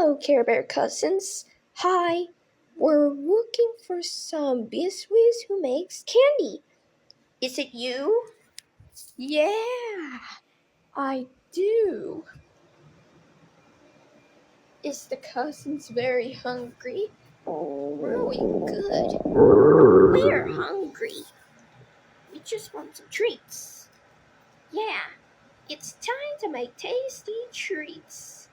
Hello, Care Bear cousins. Hi. We're looking for some biscuits who makes candy. Is it you? Yeah, I do. Is the cousins very hungry? Really good. We're hungry. We just want some treats. Yeah, it's time to make tasty treats.